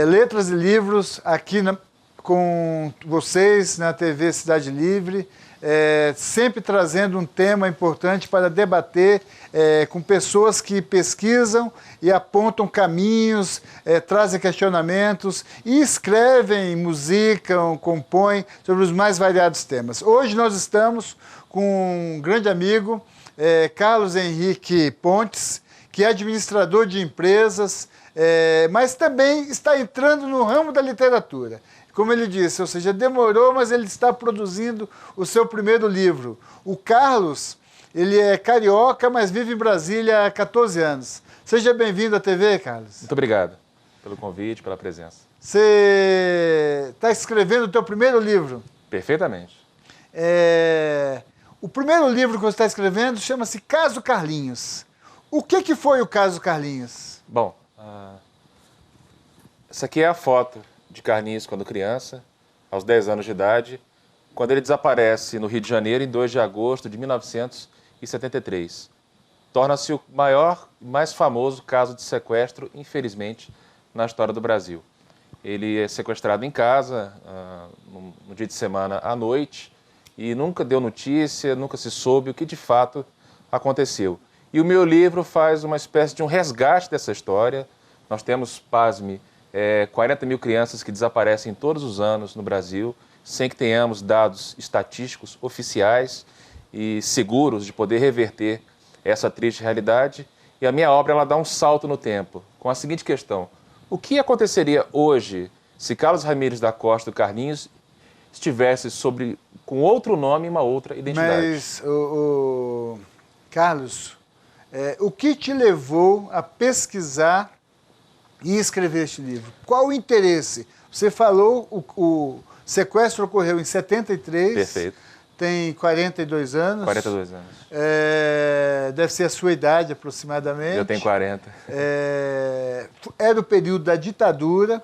Letras e Livros, aqui com vocês na TV Cidade Livre, sempre trazendo um tema importante para debater com pessoas que pesquisam e apontam caminhos, trazem questionamentos e escrevem, musicam, compõem sobre os mais variados temas. Hoje nós estamos com um grande amigo, Carlos Henrique Pontes, que é administrador de empresas, mas também está entrando no ramo da literatura. Como ele disse, ou seja, demorou, mas ele está produzindo o seu primeiro livro. O Carlos, ele é carioca, mas vive em Brasília há 14 anos. Seja bem-vindo à TV, Carlos. Muito obrigado pelo convite, pela presença. Você está escrevendo o seu primeiro livro? Perfeitamente. O primeiro livro que você está escrevendo chama-se Caso Carlinhos. O que foi o Caso Carlinhos? Bom, essa aqui é a foto de Carlinhos quando criança, aos 10 anos de idade, quando ele desaparece no Rio de Janeiro em 2 de agosto de 1973. Torna-se o maior e mais famoso caso de sequestro, infelizmente, na história do Brasil. Ele é sequestrado em casa, no dia de semana à noite, e nunca deu notícia, nunca se soube o que de fato aconteceu. E o meu livro faz uma espécie de um resgate dessa história. Nós temos, pasme, 40 mil crianças que desaparecem todos os anos no Brasil, sem que tenhamos dados estatísticos oficiais e seguros de poder reverter essa triste realidade. E a minha obra ela dá um salto no tempo, com a seguinte questão: o que aconteceria hoje se Carlos Ramírez da Costa, do Carlinhos, estivesse com outro nome e uma outra identidade? Mas, Carlos, o que te levou a pesquisar e escrever este livro? Qual o interesse? Você falou, o sequestro ocorreu em 73. Perfeito. Tem 42 anos. 42 anos. Deve ser a sua idade, aproximadamente. Eu tenho 40. Era o período da ditadura.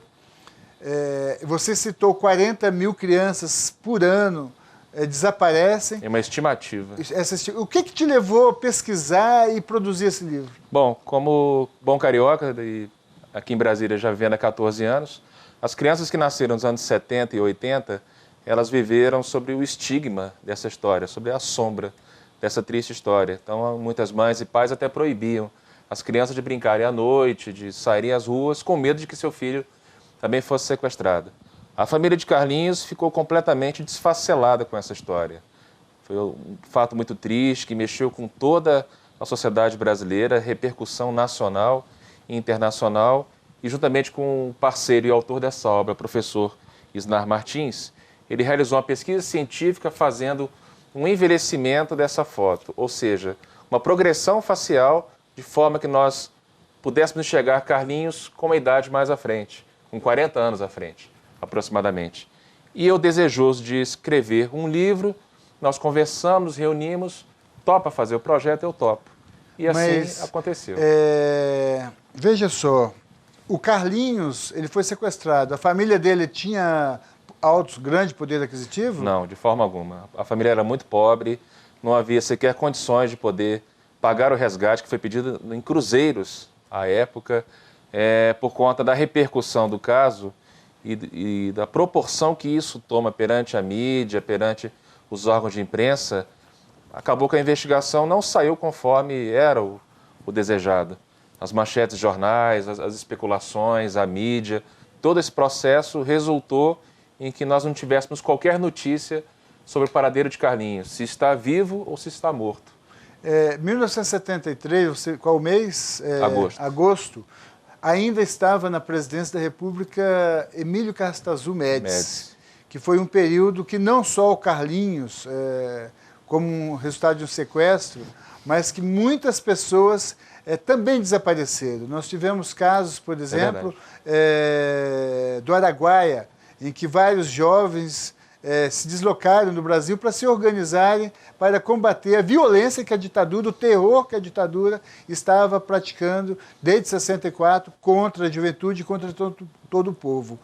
Você citou 40 mil crianças por ano desaparecem. É uma estimativa. O que te levou a pesquisar e produzir esse livro? Bom, como bom carioca, aqui em Brasília já vivendo há 14 anos, as crianças que nasceram nos anos 70 e 80, elas viveram sobre o estigma dessa história, sobre a sombra dessa triste história. Então, muitas mães e pais até proibiam as crianças de brincarem à noite, de saírem às ruas, com medo de que seu filho também fosse sequestrado. A família de Carlinhos ficou completamente desfacelada com essa história. Foi um fato muito triste, que mexeu com toda a sociedade brasileira, repercussão nacional e internacional, e juntamente com o parceiro e autor dessa obra, professor Isnar Martins, ele realizou uma pesquisa científica fazendo um envelhecimento dessa foto, ou seja, uma progressão facial de forma que nós pudéssemos enxergar Carlinhos com uma idade mais à frente, com 40 anos à frente, aproximadamente. E eu, desejoso de escrever um livro, nós conversamos, reunimos, topa fazer o projeto, eu topo. E assim aconteceu. Veja só, o Carlinhos, ele foi sequestrado, a família dele tinha grande poder aquisitivo? Não, de forma alguma. A família era muito pobre, não havia sequer condições de poder pagar o resgate que foi pedido em cruzeiros à época, por conta da repercussão do caso e da proporção que isso toma perante a mídia, perante os órgãos de imprensa. Acabou que a investigação não saiu conforme era o desejado. As manchetes de jornais, as especulações, a mídia, todo esse processo resultou em que nós não tivéssemos qualquer notícia sobre o paradeiro de Carlinhos, se está vivo ou se está morto. 1973, qual mês? Agosto. Ainda estava na presidência da República Emílio Castazu Médici, que foi um período que não só o Carlinhos, como um resultado de um sequestro, mas que muitas pessoas também desapareceram. Nós tivemos casos, por exemplo, do Araguaia, em que vários jovens se deslocaram no Brasil para se organizarem para combater a violência que a ditadura, o terror que a ditadura estava praticando desde 64 contra a juventude e contra todo o povo.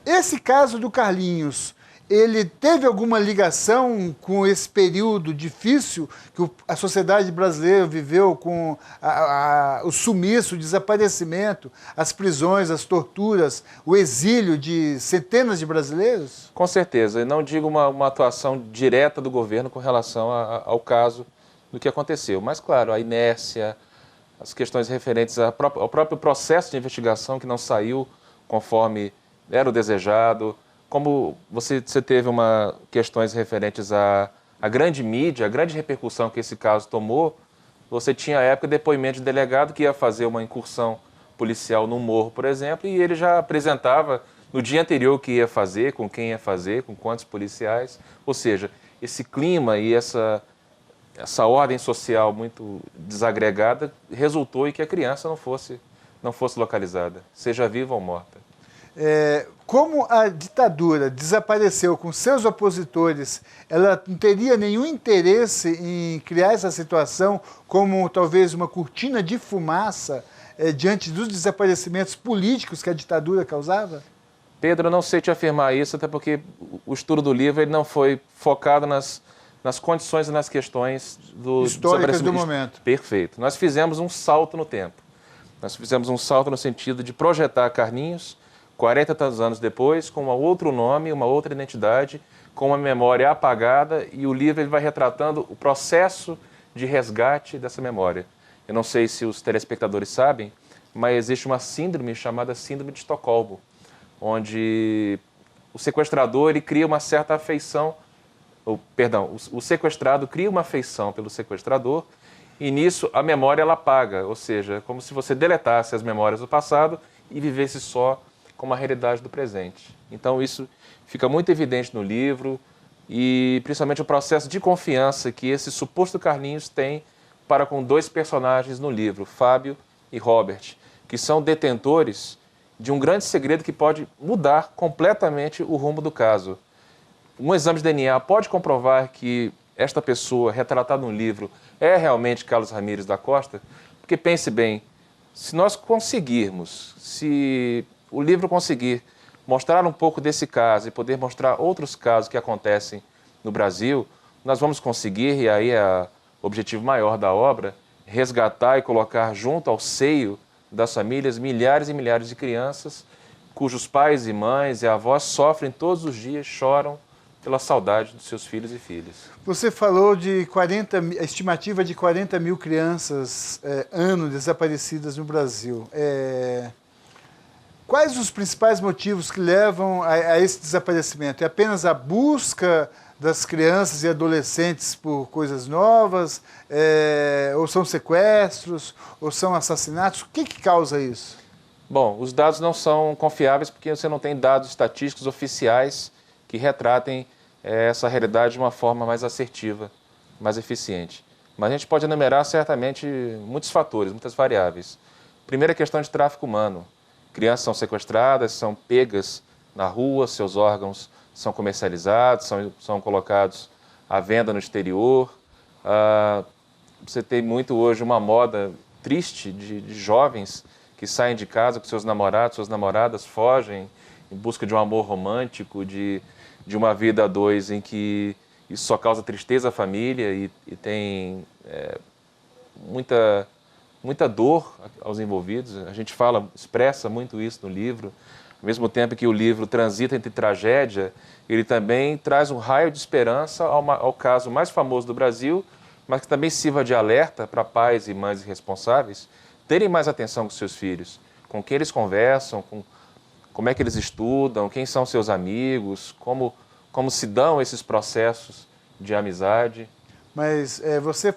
Esse caso do Carlinhos, ele teve alguma ligação com esse período difícil que a sociedade brasileira viveu, com o sumiço, o desaparecimento, as prisões, as torturas, o exílio de centenas de brasileiros? Com certeza. Eu não digo uma atuação direta do governo com relação ao caso do que aconteceu. Mas, claro, a inércia, as questões referentes ao próprio processo de investigação que não saiu conforme era o desejado. Como você teve questões referentes à grande mídia, a grande repercussão que esse caso tomou, você tinha à época depoimento de delegado que ia fazer uma incursão policial no morro, por exemplo, e ele já apresentava no dia anterior o que ia fazer, com quem ia fazer, com quantos policiais. Ou seja, esse clima e essa ordem social muito desagregada resultou em que a criança não fosse localizada, seja viva ou morta. Como a ditadura desapareceu com seus opositores, ela não teria nenhum interesse em criar essa situação como talvez uma cortina de fumaça diante dos desaparecimentos políticos que a ditadura causava? Pedro, eu não sei te afirmar isso, até porque o estudo do livro ele não foi focado nas condições e nas questões históricas do momento. Perfeito. Nós fizemos um salto no tempo. Nós fizemos um salto no sentido de projetar Carlinhos 40 e tantos anos depois, com um outro nome, uma outra identidade, com uma memória apagada, e o livro ele vai retratando o processo de resgate dessa memória. Eu não sei se os telespectadores sabem, mas existe uma síndrome chamada Síndrome de Estocolmo, onde o sequestrador ele cria uma certa afeição, o sequestrado cria uma afeição pelo sequestrador, e nisso a memória ela apaga, ou seja, como se você deletasse as memórias do passado e vivesse só como a realidade do presente. Então isso fica muito evidente no livro e principalmente o processo de confiança que esse suposto Carlinhos tem para com dois personagens no livro, Fábio e Robert, que são detentores de um grande segredo que pode mudar completamente o rumo do caso. Um exame de DNA pode comprovar que esta pessoa retratada no livro é realmente Carlos Ramírez da Costa? Porque pense bem, se nós conseguirmos, se o livro conseguir mostrar um pouco desse caso e poder mostrar outros casos que acontecem no Brasil, nós vamos conseguir, e aí é o objetivo maior da obra, resgatar e colocar junto ao seio das famílias milhares e milhares de crianças cujos pais e mães e avós sofrem todos os dias, choram pela saudade dos seus filhos e filhas. Você falou de a estimativa de 40 mil crianças ano desaparecidas no Brasil. Quais os principais motivos que levam a esse desaparecimento? É apenas a busca das crianças e adolescentes por coisas novas? Ou são sequestros? Ou são assassinatos? O que causa isso? Bom, os dados não são confiáveis porque você não tem dados estatísticos oficiais que retratem essa realidade de uma forma mais assertiva, mais eficiente. Mas a gente pode enumerar certamente muitos fatores, muitas variáveis. Primeiro, a questão de tráfico humano. Crianças são sequestradas, são pegas na rua, seus órgãos são comercializados, são colocados à venda no exterior. Você tem muito hoje uma moda triste de jovens que saem de casa com seus namorados, suas namoradas, fogem em busca de um amor romântico, de uma vida a dois em que isso só causa tristeza à família e tem muita dor aos envolvidos. A gente expressa muito isso no livro. Ao mesmo tempo que o livro transita entre tragédia, ele também traz um raio de esperança ao caso mais famoso do Brasil, mas que também sirva de alerta para pais e mães responsáveis terem mais atenção com seus filhos, com quem eles conversam, como é que eles estudam, quem são seus amigos, como se dão esses processos de amizade. Mas você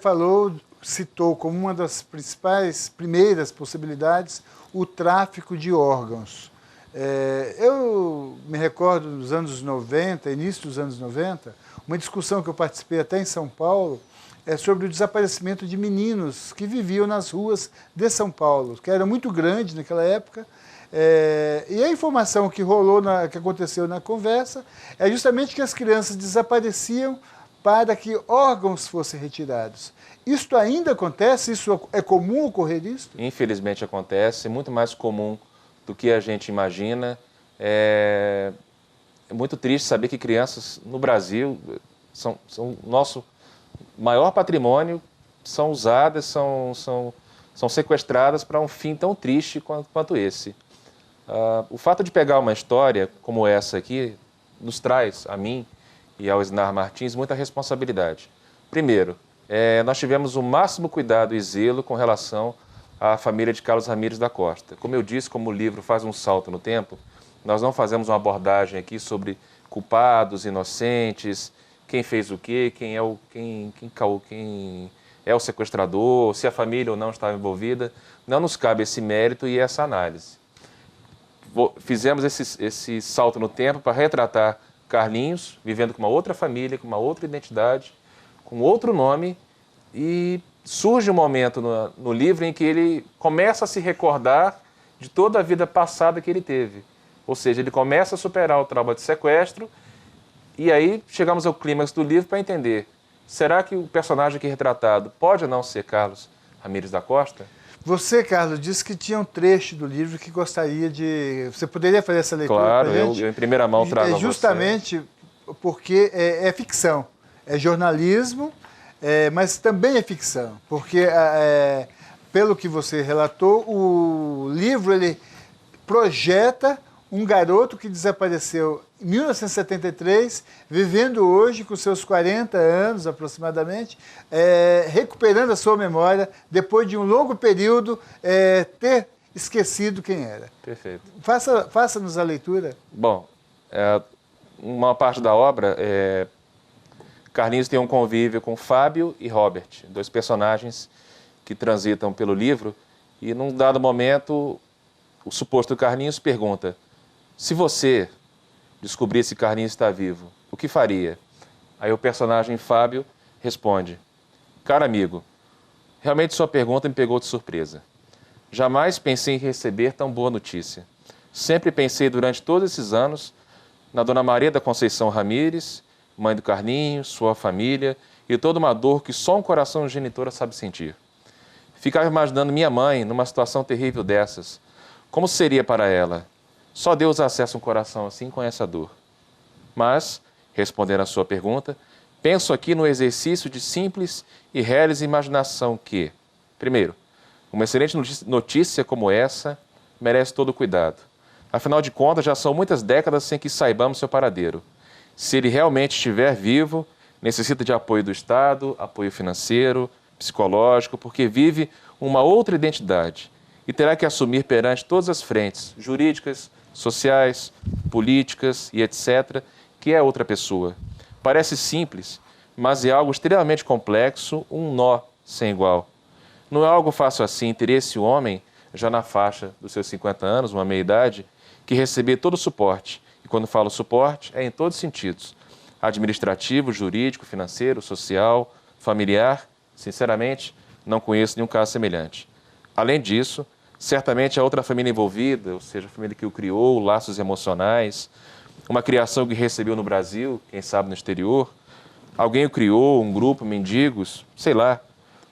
citou como uma das primeiras possibilidades, o tráfico de órgãos. Eu me recordo dos anos 90, início dos anos 90, uma discussão que eu participei até em São Paulo, sobre o desaparecimento de meninos que viviam nas ruas de São Paulo, que era muito grande naquela época. E a informação que que aconteceu na conversa é justamente que as crianças desapareciam para que órgãos fossem retirados. Isto ainda acontece? Isso é comum ocorrer isso? Infelizmente acontece, muito mais comum do que a gente imagina. É é muito triste saber que crianças no Brasil são o nosso maior patrimônio, são usadas, são sequestradas para um fim tão triste quanto esse. O fato de pegar uma história como essa aqui nos traz, a mim e ao Isnar Martins, muita responsabilidade. Primeiro, nós tivemos o máximo cuidado e zelo com relação à família de Carlos Ramírez da Costa. Como eu disse, como o livro faz um salto no tempo, nós não fazemos uma abordagem aqui sobre culpados, inocentes, quem fez o quê, quem é o sequestrador, se a família ou não estava envolvida. Não nos cabe esse mérito e essa análise. Fizemos esse salto no tempo para retratar Carlinhos, vivendo com uma outra família, com uma outra identidade, com outro nome, e surge um momento no livro em que ele começa a se recordar de toda a vida passada que ele teve. Ou seja, ele começa a superar o trauma de sequestro, e aí chegamos ao clímax do livro para entender, será que o personagem aqui retratado pode ou não ser Carlos Ramírez da Costa? Você, Carlos, disse que tinha um trecho do livro que gostaria de... Você poderia fazer essa leitura? Claro, eu em primeira mão trago a você. Justamente porque é ficção, é jornalismo, mas também é ficção, porque, pelo que você relatou, o livro ele projeta um garoto que desapareceu em 1973, vivendo hoje com seus 40 anos aproximadamente, recuperando a sua memória, depois de um longo período ter esquecido quem era. Perfeito. Faça-nos a leitura. Bom, uma parte da obra, Carlinhos tem um convívio com Fábio e Robert, dois personagens que transitam pelo livro, e num dado momento o suposto Carlinhos pergunta: se você descobrisse que Carlinhos está vivo, o que faria? Aí o personagem Fábio responde: caro amigo, realmente sua pergunta me pegou de surpresa. Jamais pensei em receber tão boa notícia. Sempre pensei durante todos esses anos na Dona Maria da Conceição Ramírez, mãe do Carlinhos, sua família e toda uma dor que só um coração genitora sabe sentir. Ficava imaginando minha mãe numa situação terrível dessas. Como seria para ela? Só Deus acessa um coração assim com essa dor. Mas, respondendo à sua pergunta, penso aqui no exercício de simples e reles imaginação que, primeiro, uma excelente notícia como essa merece todo o cuidado. Afinal de contas, já são muitas décadas sem que saibamos seu paradeiro. Se ele realmente estiver vivo, necessita de apoio do Estado, apoio financeiro, psicológico, porque vive uma outra identidade e terá que assumir perante todas as frentes, jurídicas, sociais, políticas e etc., que é outra pessoa. Parece simples, mas é algo extremamente complexo, um nó sem igual. Não é algo fácil assim ter esse homem, já na faixa dos seus 50 anos, uma meia-idade, que receber todo o suporte. E quando falo suporte, é em todos os sentidos. Administrativo, jurídico, financeiro, social, familiar. Sinceramente, não conheço nenhum caso semelhante. Além disso, certamente a outra família envolvida, ou seja, a família que o criou, laços emocionais, uma criação que recebeu no Brasil, quem sabe no exterior, alguém o criou, um grupo, mendigos, sei lá.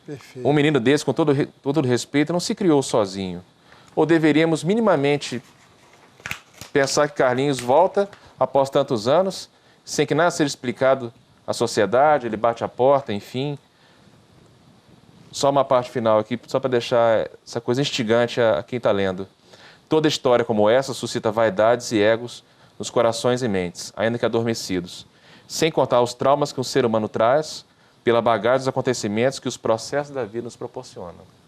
Perfeito. Um menino desse, com todo o respeito, não se criou sozinho. Ou deveríamos minimamente pensar que Carlinhos volta após tantos anos, sem que nada seja explicado à sociedade, ele bate a porta, enfim. Só uma parte final aqui, só para deixar essa coisa instigante a quem está lendo. Toda história como essa suscita vaidades e egos nos corações e mentes, ainda que adormecidos, sem contar os traumas que um ser humano traz pela bagagem dos acontecimentos que os processos da vida nos proporcionam.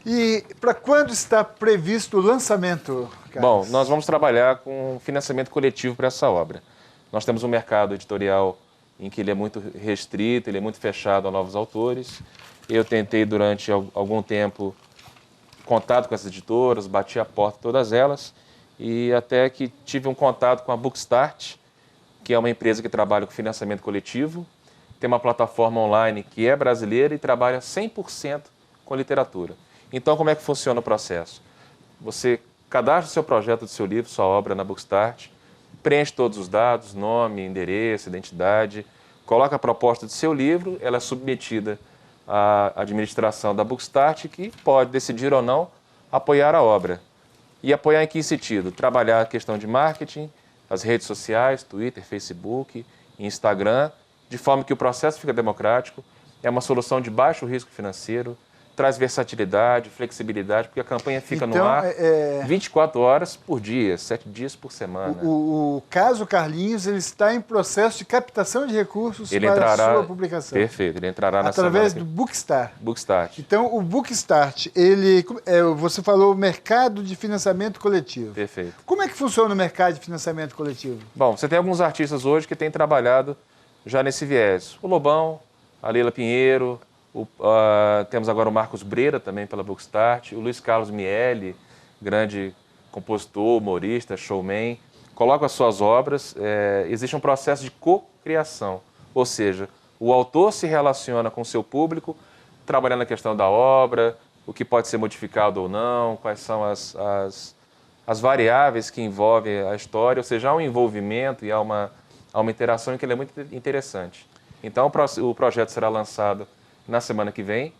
E para quando está previsto o lançamento, Carlos? Bom, nós vamos trabalhar com financiamento coletivo para essa obra. Nós temos um mercado editorial em que ele é muito restrito, ele é muito fechado a novos autores. Eu tentei durante algum tempo contato com essas editoras, bati a porta todas elas, e até que tive um contato com a Bookstart, que é uma empresa que trabalha com financiamento coletivo, tem uma plataforma online que é brasileira e trabalha 100% com literatura. Então, como é que funciona o processo? Você cadastra o seu projeto do seu livro, sua obra na Bookstart, preenche todos os dados, nome, endereço, identidade, coloca a proposta do seu livro, ela é submetida à administração da Bookstart, que pode decidir ou não apoiar a obra. E apoiar em que sentido? Trabalhar a questão de marketing, as redes sociais, Twitter, Facebook, Instagram, de forma que o processo fica democrático, é uma solução de baixo risco financeiro, traz versatilidade, flexibilidade, porque a campanha fica no ar 24 horas por dia, 7 dias por semana. O caso Carlinhos, ele está em processo de captação de recursos para a sua publicação. Perfeito, ele entrará através do Bookstart. Bookstart. Então, o Bookstart, você falou mercado de financiamento coletivo. Perfeito. Como é que funciona o mercado de financiamento coletivo? Bom, você tem alguns artistas hoje que têm trabalhado já nesse viés. O Lobão, a Leila Pinheiro, temos agora o Marcos Breira também pela Bookstart, o Luiz Carlos Miele, grande compositor, humorista, showman, coloca as suas obras, existe um processo de co-criação, ou seja, o autor se relaciona com o seu público, trabalhando a questão da obra, o que pode ser modificado ou não, quais são as variáveis que envolvem a história, ou seja, há um envolvimento e há uma interação que é muito interessante. Então, o projeto será lançado na semana que vem.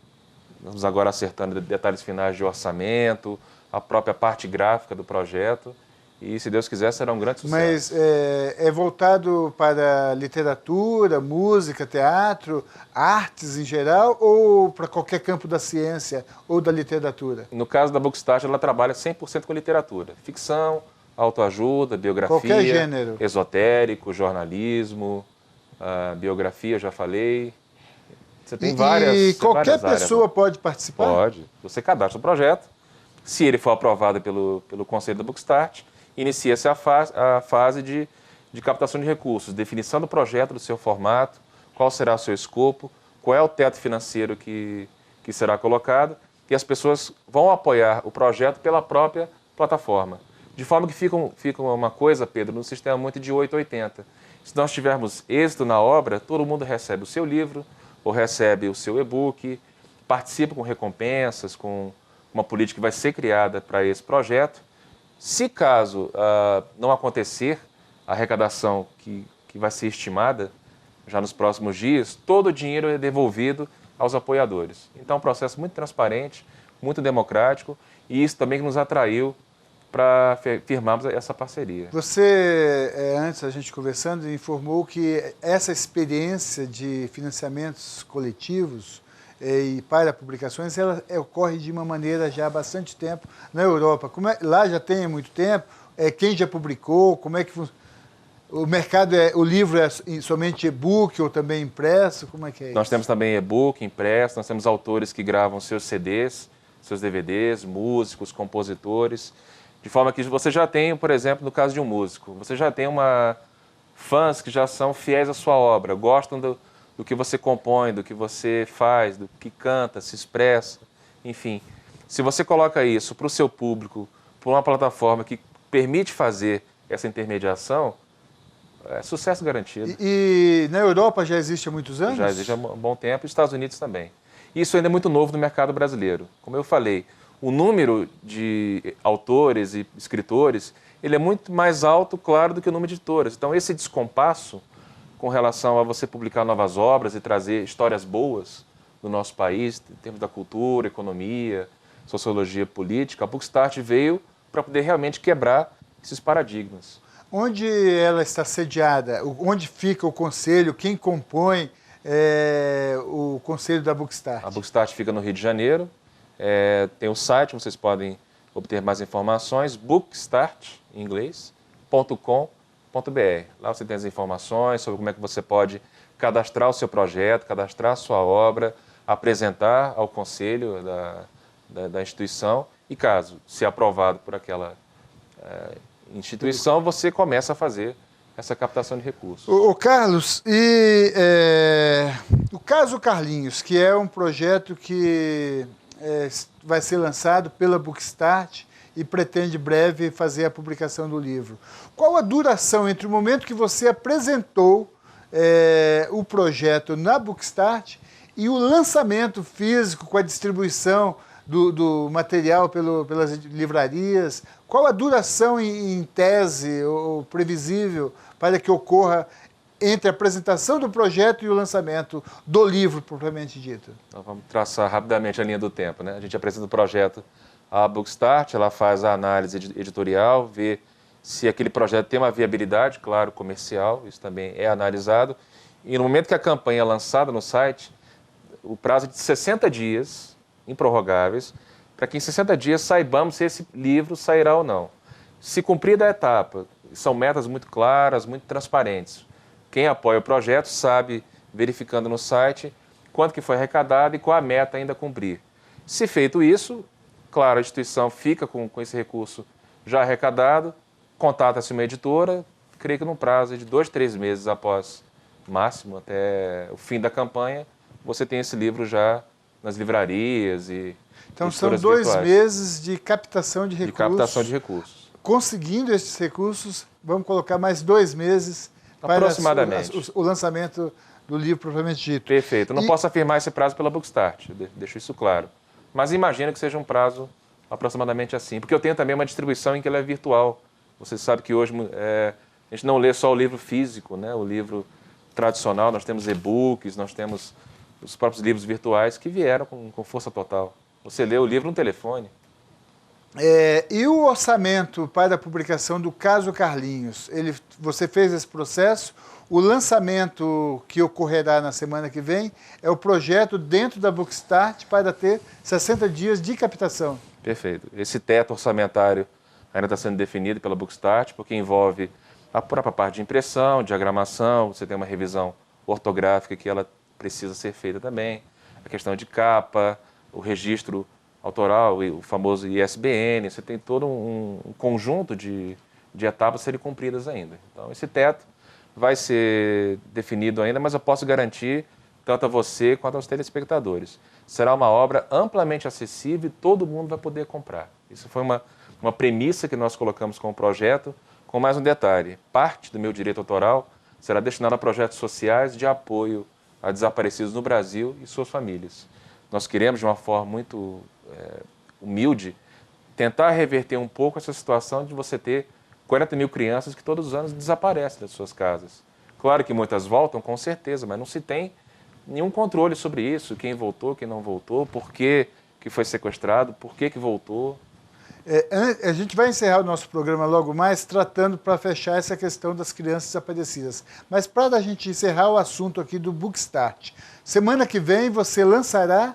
Vamos agora acertando detalhes finais de orçamento, a própria parte gráfica do projeto. E, se Deus quiser, será um grande sucesso. Mas é voltado para literatura, música, teatro, artes em geral, ou para qualquer campo da ciência ou da literatura? No caso da Bookstart, ela trabalha 100% com literatura. Ficção, autoajuda, biografia. Qualquer gênero. Esotérico, jornalismo, biografia, já falei. Você tem várias E qualquer várias pessoa áreas, pode participar? Pode. Você cadastra o projeto. Se ele for aprovado pelo Conselho da Bookstart, inicia-se a fase de captação de recursos, definição do projeto, do seu formato, qual será o seu escopo, qual é o teto financeiro que será colocado, e as pessoas vão apoiar o projeto pela própria plataforma. De forma que fica uma coisa, Pedro, no sistema muito de 880. Se nós tivermos êxito na obra, todo mundo recebe o seu livro, ou recebe o seu e-book, participa com recompensas, com uma política que vai ser criada para esse projeto. Se caso não acontecer a arrecadação que vai ser estimada já nos próximos dias, todo o dinheiro é devolvido aos apoiadores. Então é um processo muito transparente, muito democrático, e isso também que nos atraiu para firmarmos essa parceria. Você, antes a gente conversando, informou que essa experiência de financiamentos coletivos e para publicações, ela ocorre de uma maneira já há bastante tempo na Europa. Lá já tem há muito tempo, quem já publicou, como é que o mercado o livro é somente e-book ou também impresso? Como é que é isso? Nós temos também e-book, impresso, nós temos autores que gravam seus CDs, seus DVDs, músicos, compositores, de forma que você já tem, por exemplo, no caso de um músico, você já tem fãs que já são fiéis à sua obra, gostam do que você compõe, do que você faz, do que canta, se expressa, enfim. Se você coloca isso para o seu público, por uma plataforma que permite fazer essa intermediação, é sucesso garantido. E na Europa já existe há muitos anos? Já existe há um bom tempo, e nos Estados Unidos também. Isso ainda é muito novo no mercado brasileiro. Como eu falei, o número de autores e escritores, ele é muito mais alto, claro, do que o número de editoras. Então, esse descompasso com relação a você publicar novas obras e trazer histórias boas do nosso país, em termos da cultura, economia, sociologia política, a Bookstart veio para poder realmente quebrar esses paradigmas. Onde ela está sediada? Onde fica o conselho? Quem compõe o conselho da Bookstart? A Bookstart fica no Rio de Janeiro. Tem o site, vocês podem obter mais informações, bookstart, em inglês, .com.br. Lá você tem as informações sobre como é que você pode cadastrar o seu projeto, cadastrar a sua obra, apresentar ao conselho da instituição e, caso se aprovado por aquela instituição, você começa a fazer essa captação de recursos. O Carlos, o caso Carlinhos, que é um projeto que vai ser lançado pela Bookstart e pretende breve fazer a publicação do livro. Qual a duração entre o momento que você apresentou o projeto na Bookstart e o lançamento físico com a distribuição do material pelas livrarias? Qual a duração em tese ou previsível para que ocorra entre a apresentação do projeto e o lançamento do livro, propriamente dito? Então, vamos traçar rapidamente a linha do tempo, né? A gente apresenta o projeto à Bookstart, ela faz a análise editorial, vê se aquele projeto tem uma viabilidade, claro, comercial, isso também é analisado. E no momento que a campanha é lançada no site, o prazo é de 60 dias, improrrogáveis, para que em 60 dias saibamos se esse livro sairá ou não. Se cumprida a etapa, são metas muito claras, muito transparentes. Quem apoia o projeto sabe, verificando no site, quanto que foi arrecadado e qual a meta ainda a cumprir. Se feito isso, claro, a instituição fica com esse recurso já arrecadado, contata-se uma editora, creio que num prazo de 2, 3 meses após, máximo, até o fim da campanha, você tem esse livro já nas livrarias e então são 2 virtuais. meses de captação de recursos. De captação de recursos. Conseguindo esses recursos, vamos colocar mais 2 meses aproximadamente para o lançamento do livro propriamente dito. Perfeito. Não posso afirmar esse prazo pela Bookstart, deixo isso claro. Mas imagino que seja um prazo aproximadamente assim. Porque eu tenho também uma distribuição em que ela é virtual. Você sabe que hoje a gente não lê só o livro físico, né? O livro tradicional, nós temos e-books, nós temos os próprios livros virtuais que vieram com força total. Você lê o livro no telefone. E o orçamento para a publicação do Caso Carlinhos? Você fez esse processo? O lançamento que ocorrerá na semana que vem é o projeto dentro da Bookstart para ter 60 dias de captação. Perfeito. Esse teto orçamentário ainda está sendo definido pela Bookstart, porque envolve a própria parte de impressão, diagramação, você tem uma revisão ortográfica que ela precisa ser feita também, a questão de capa, o registro autoral, o famoso ISBN, você tem todo um conjunto de etapas a serem cumpridas ainda. Então, esse teto vai ser definido ainda, mas eu posso garantir, tanto a você quanto aos telespectadores, será uma obra amplamente acessível e todo mundo vai poder comprar. Isso foi uma premissa que nós colocamos com o projeto, com mais um detalhe. Parte do meu direito autoral será destinada a projetos sociais de apoio a desaparecidos no Brasil e suas famílias. Nós queremos, de uma forma muito humilde, tentar reverter um pouco essa situação de você ter 40 mil crianças que todos os anos desaparecem das suas casas. Claro que muitas voltam, com certeza, mas não se tem nenhum controle sobre isso, quem voltou, quem não voltou, por que foi sequestrado, por que voltou. A gente vai encerrar o nosso programa logo mais, tratando para fechar essa questão das crianças desaparecidas. Mas para a gente encerrar o assunto aqui do Bookstart, semana que vem você lançará,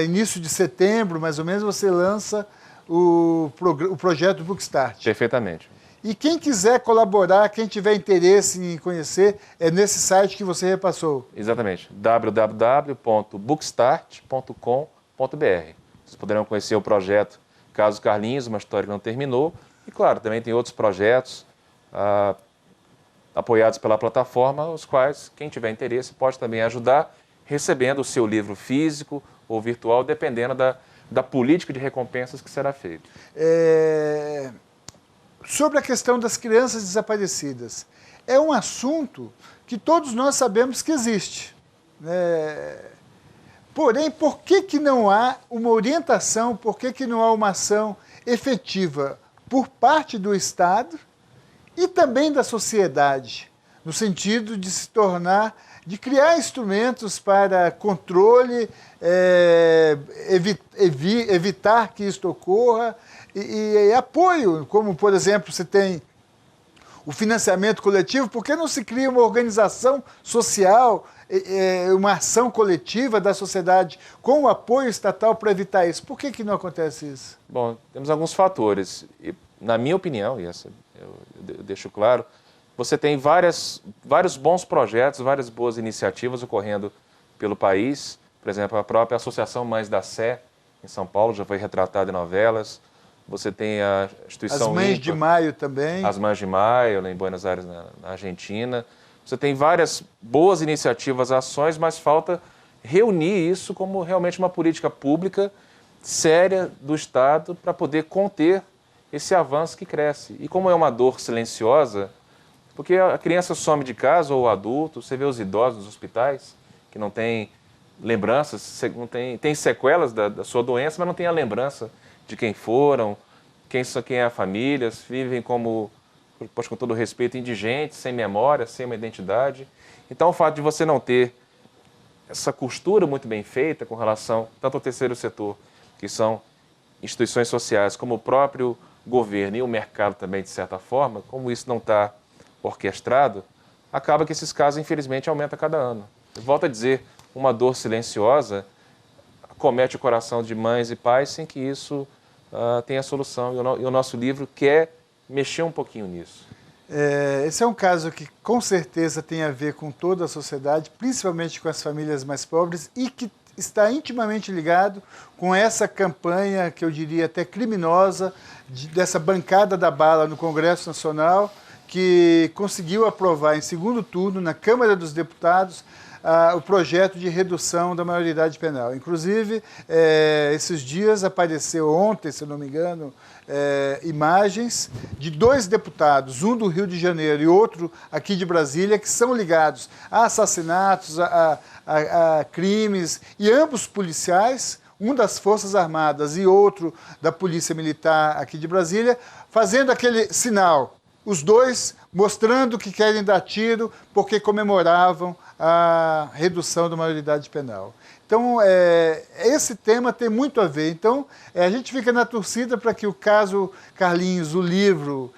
início de setembro, mais ou menos, você lança o projeto Bookstart. Perfeitamente. E quem quiser colaborar, quem tiver interesse em conhecer, é nesse site que você repassou. Exatamente, www.bookstart.com.br. Vocês poderão conhecer o projeto Caso Carlinhos, uma história que não terminou. E, claro, também tem outros projetos apoiados pela plataforma, os quais, quem tiver interesse, pode também ajudar, recebendo o seu livro físico ou virtual, dependendo da política de recompensas que será feita. Sobre a questão das crianças desaparecidas, é um assunto que todos nós sabemos que existe. Porém, por que não há uma orientação, por que não há uma ação efetiva por parte do Estado e também da sociedade, no sentido de se tornar, de criar instrumentos para controle, evitar que isto ocorra, e apoio, como, por exemplo, você tem o financiamento coletivo, por que não se cria uma organização social, uma ação coletiva da sociedade com o apoio estatal para evitar isso? Por que não acontece isso? Bom, temos alguns fatores. E, na minha opinião, e essa eu deixo claro, você tem vários bons projetos, várias boas iniciativas ocorrendo pelo país. Por exemplo, a própria Associação Mães da Sé, em São Paulo, já foi retratada em novelas. Você tem a instituição As Mães de Maio também. As Mães de Maio, lá em Buenos Aires, na Argentina. Você tem várias boas iniciativas, ações, mas falta reunir isso como realmente uma política pública séria do Estado para poder conter esse avanço que cresce. E como é uma dor silenciosa, porque a criança some de casa ou o adulto, você vê os idosos nos hospitais que não têm lembranças, tem sequelas da sua doença, mas não tem a lembrança de quem foram, quem é a família, vivem como, com todo respeito, indigentes, sem memória, sem uma identidade. Então, o fato de você não ter essa costura muito bem feita com relação tanto ao terceiro setor, que são instituições sociais, como o próprio governo e o mercado também, de certa forma, como isso não está orquestrado, acaba que esses casos, infelizmente, aumentam a cada ano. Eu volto a dizer, uma dor silenciosa comete o coração de mães e pais sem que isso tenha solução. E o nosso livro quer mexer um pouquinho nisso. Esse é um caso que com certeza tem a ver com toda a sociedade, principalmente com as famílias mais pobres, e que está intimamente ligado com essa campanha, que eu diria até criminosa, dessa bancada da bala no Congresso Nacional, que conseguiu aprovar em segundo turno na Câmara dos Deputados o projeto de redução da maioridade penal. Inclusive, esses dias apareceu ontem, se não me engano, imagens de 2 deputados, um do Rio de Janeiro e outro aqui de Brasília, que são ligados a assassinatos, a crimes, e ambos policiais, um das Forças Armadas e outro da Polícia Militar aqui de Brasília, fazendo aquele sinal, os dois mostrando que querem dar tiro porque comemoravam a redução da maioridade penal. Então, esse tema tem muito a ver. Então, a gente fica na torcida para que o caso Carlinhos, o livro,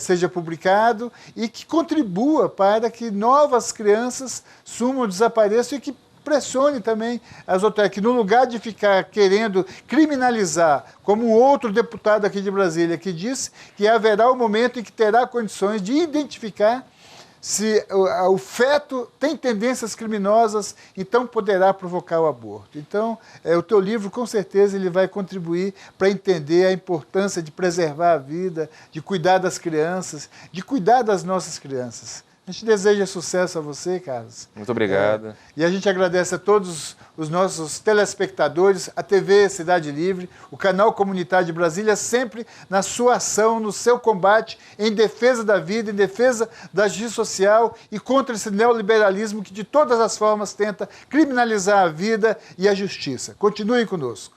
seja publicado e que contribua para que novas crianças sumam, desapareçam e que pressione também as autoridades, que no lugar de ficar querendo criminalizar, como um outro deputado aqui de Brasília que disse que haverá um momento em que terá condições de identificar se o feto tem tendências criminosas, então poderá provocar o aborto. Então, o teu livro, com certeza, ele vai contribuir para entender a importância de preservar a vida, de cuidar das crianças, de cuidar das nossas crianças. A gente deseja sucesso a você, Carlos. Muito obrigado. E a gente agradece a todos os nossos telespectadores, a TV Cidade Livre, o canal Comunitário de Brasília, sempre na sua ação, no seu combate em defesa da vida, em defesa da justiça social e contra esse neoliberalismo que de todas as formas tenta criminalizar a vida e a justiça. Continuem conosco.